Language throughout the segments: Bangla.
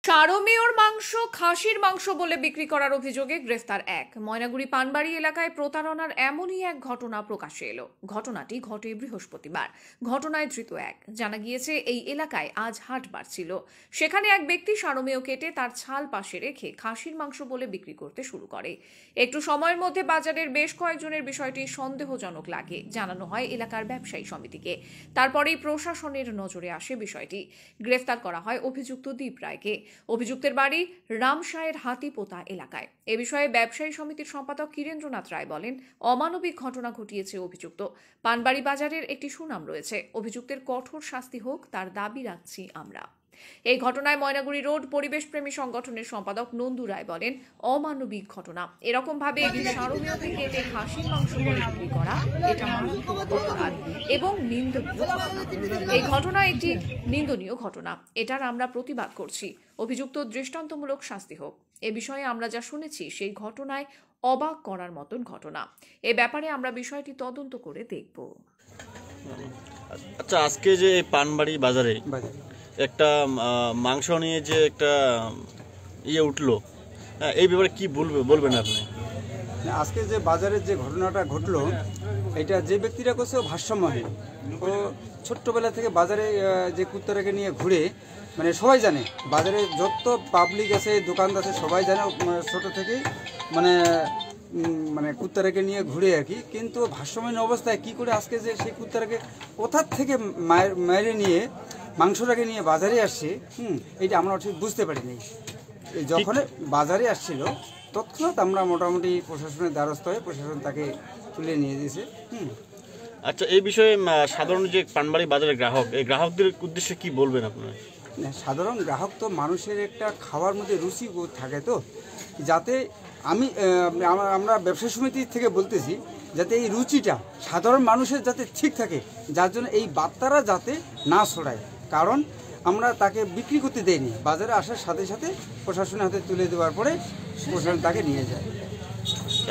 সারমেয়র মাংস খাসির মাংস বলে বিক্রি করার অভিযোগে গ্রেফতার এক। ময়নাগুড়ি পানবাড়ি এলাকায় প্রতারণার এমনই এক ঘটনা প্রকাশ্যে এলো। ঘটনাটি ঘটে বৃহস্পতিবার। ঘটনায় ধৃত এক। জানা গিয়েছে এই এলাকায় আজ হাটবার ছিল। সেখানে এক ব্যক্তি সারমেয় কেটে তার ছাল পাশে রেখে খাসির মাংস বলে বিক্রি করতে শুরু করে। একটু সময়ের মধ্যে বাজারের বেশ কয়েকজনের বিষয়টি সন্দেহজনক লাগে। জানানো হয় এলাকার ব্যবসায়ী সমিতিকে। তারপরেই প্রশাসনের নজরে আসে বিষয়টি। গ্রেফতার করা হয় অভিযুক্ত দীপ রায়কে। অভিযুক্তের বাড়ি রামসায়ের হাতিপোতা এলাকায়। এ বিষয়ে ব্যবসায়ী সমিতির সম্পাদক কিরেন্দ্রনাথ রায় বলেন, অমানবিক ঘটনা ঘটিয়েছে অভিযুক্ত। পানবাড়ি বাজারের একটি সুনাম রয়েছে। অভিযুক্তের কঠোর শাস্তি হোক তার দাবি রাখছি আমরা। এই ঘটনায় ময়নাগুড়ি রোড পরিবেশপ্রেমী সংগঠনের সম্পাদক নন্দু রায় বলেন, অমানবিক ঘটনা। এরকম ভাবে একটি সারমেয়কে কেটে খাসির মাংস বলে বিক্রি করা এটা মারাত্মক অপরাধ এবং নিন্দনীয় ঘটনা। এই ঘটনা একটি নিন্দনীয় ঘটনা। এটার আমরা প্রতিবাদ করছি। অভিযুক্ত দৃষ্টান্তমূলক শাস্তি হোক। এ বিষয়ে আমরা যা শুনেছি সেই ঘটনায় অবাক করার মতন ঘটনা। এ ব্যাপারে আমরা বিষয়টি তদন্ত করে দেখব। আচ্ছা, আজকে যে পানবাড়ি বাজারে একটা মাংস নিয়ে যে একটা উঠলো, এই ব্যাপারে কি বলবেন আপনি? আজকে যে বাজারের যে ঘটনাটা ঘটলো, এটা যে ব্যক্তিরা করছে ও ভারসাম্যহীন। ও ছোট্টবেলা থেকে বাজারে যে কুত্তাটাকে নিয়ে ঘুরে, মানে সবাই জানে বাজারে যত পাবলিক আছে, দোকানদার আছে, সবাই জানে ছোট থেকেই মানে মানে কুত্তাটাকে নিয়ে ঘুরে আর কি। কিন্তু ভারসাম্যহীন অবস্থায় কি করে আজকে যে সেই কুত্তাটাকে কোথার থেকে মেরে নিয়ে মাংসটাকে নিয়ে বাজারে আসছে, এইটা আমরা ঠিক বুঝতে পারিনি। যখন বাজারে আসছিল তৎক্ষণাৎ আমরা মোটামুটি প্রশাসনের দ্বারস্থ হয়ে প্রশাসন তাকে তুলে নিয়ে দিয়েছে। আচ্ছা, এই বিষয়ে সাধারণ যে পানবাড়ি বাজারের গ্রাহক, এই গ্রাহকদের উদ্দেশ্যে কি বলবেন আপনারা? সাধারণ গ্রাহক তো মানুষের একটা খাওয়ার মধ্যে রুচি থাকে, তো যাতে আমরা ব্যবসা সমিতি থেকে বলতেছি যাতে এই রুচিটা সাধারণ মানুষের যাতে ঠিক থাকে, যার জন্য এই বার্তারা যাতে না ছড়ায়। কারণ আমরা তাকে বিক্রি করতে দেইনি, বাজারে আসার সাথে সাথে প্রশাসনের হাতে তুলে দেওয়ার পরে প্রশাসন তাকে নিয়ে যায়।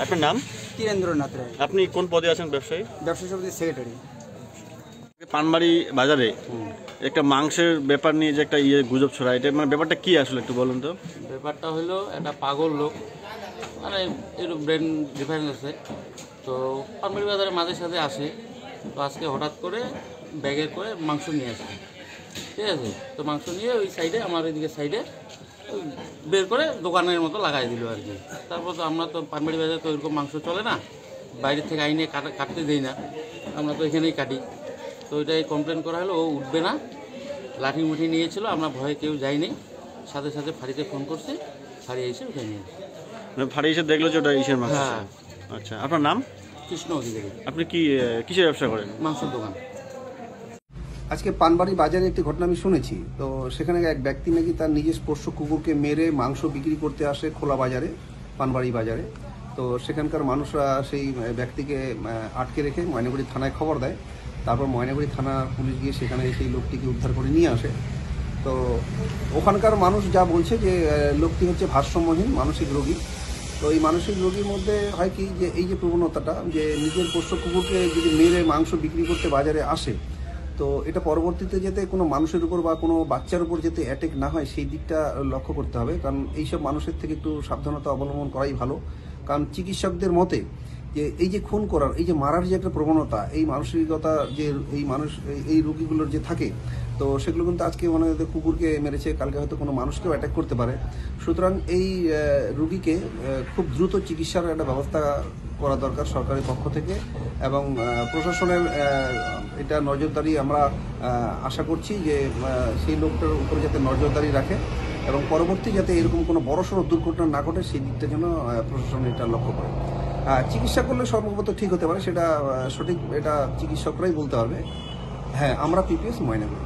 আপনার নাম? কিরেন্দ্রনাথ রায়। আপনি কোন পদে আছেন? ব্যবসা সমিতির সেক্রেটারি। পানবাড়ি বাজারে একটা মাংসের ব্যাপার নিয়ে যে একটা গুজব ছড়ায়, এটা মানে ব্যাপারটা কি আসলে একটু বলুন তো। ব্যাপারটা হলো একটা পাগল লোক, মানে এর ব্রেন ডিফারেন্স আছে। তো পানবাড়ি বাজারে মাঝে সাথে আসে। তো আজকে হঠাৎ করে ব্যাগে করে মাংস নিয়ে আসে, ঠিক আছে। তো মাংস নিয়ে ওই সাইডে, আমার এদিকে সাইডে বের করে দোকানের মতো লাগাই দিল আর কি। তারপর তো আমরা তো পানবাড়ি বাজারে তো এরকম মাংস চলে না, বাইরে থেকে আইনে কাটতে দেই না, আমরা তো এখানেই কাটি। তো ওইটাই কমপ্লেন করা হলো, ও উঠবে না, লাঠি মুঠি নিয়েছিল। আমরা ভয়ে কেউ যাইনি, সাথে সাথে ফাঁড়িতে ফোন করছি, ফাঁড়ি এসে উঠে নিয়ে ফাঁড়ি এসে দেখলো যে ওটা ইসের মাংস। হ্যাঁ। আচ্ছা, আপনার নাম? কৃষ্ণ অধিকারী। আপনি কিসের ব্যবসা করেন? মাংসের দোকান। আজকে পানবাড়ি বাজারে একটি ঘটনা আমি শুনেছি। তো সেখানে এক ব্যক্তি নাকি তার নিজের পোষ্য কুকুরকে মেরে মাংস বিক্রি করতে আসে খোলা বাজারে, পানবাড়ি বাজারে। তো সেখানকার মানুষরা সেই ব্যক্তিকে আটকে রেখে ময়নাগুড়ি থানায় খবর দেয়। তারপর ময়নাগুড়ি থানা পুলিশ গিয়ে সেখানে সেই লোকটিকে উদ্ধার করে নিয়ে আসে। তো ওখানকার মানুষ যা বলছে যে লোকটি হচ্ছে ভারসাম্যহীন মানসিক রোগী। তো এই মানসিক রোগীর মধ্যে হয় কি, যে এই যে প্রবণতাটা যে নিজের পোষ্য কুকুরকে যদি মেরে মাংস বিক্রি করতে বাজারে আসে, তো এটা পরবর্তীতে যাতে কোনো মানুষের উপর বা কোনো বাচ্চার উপর যাতে অ্যাটেক না হয় সেই দিকটা লক্ষ্য করতে হবে। কারণ এইসব মানুষের থেকে একটু সাবধানতা অবলম্বন করাই ভালো। কারণ চিকিৎসকদের মতে যে এই যে খুন করার, এই যে মারার যে একটা প্রবণতা, এই মানসিকতা যে এই রোগীগুলোর যে থাকে, তো সেগুলো কিন্তু আজকে মনে হয় কুকুরকে মেরেছে, কালকে হয়তো কোনো মানুষকেও অ্যাটাক করতে পারে। সুতরাং এই রোগীকে খুব দ্রুত চিকিৎসার একটা ব্যবস্থা করা দরকার সরকারের পক্ষ থেকে, এবং প্রশাসনের এটা নজরদারি আমরা আশা করছি যে সেই লোকটার উপরে যাতে নজরদারি রাখে এবং পরবর্তী যাতে এরকম কোনো বড়সড় দুর্ঘটনা না ঘটে সেই দিকটা যেন প্রশাসন এটা লক্ষ্য করে। চিকিৎসা করলে সম্ভবত ঠিক হতে পারে, সেটা সঠিক এটা চিকিৎসকরাই বলতে পারবে। হ্যাঁ, আমরা পিপিএস ময়নাগুড়ি।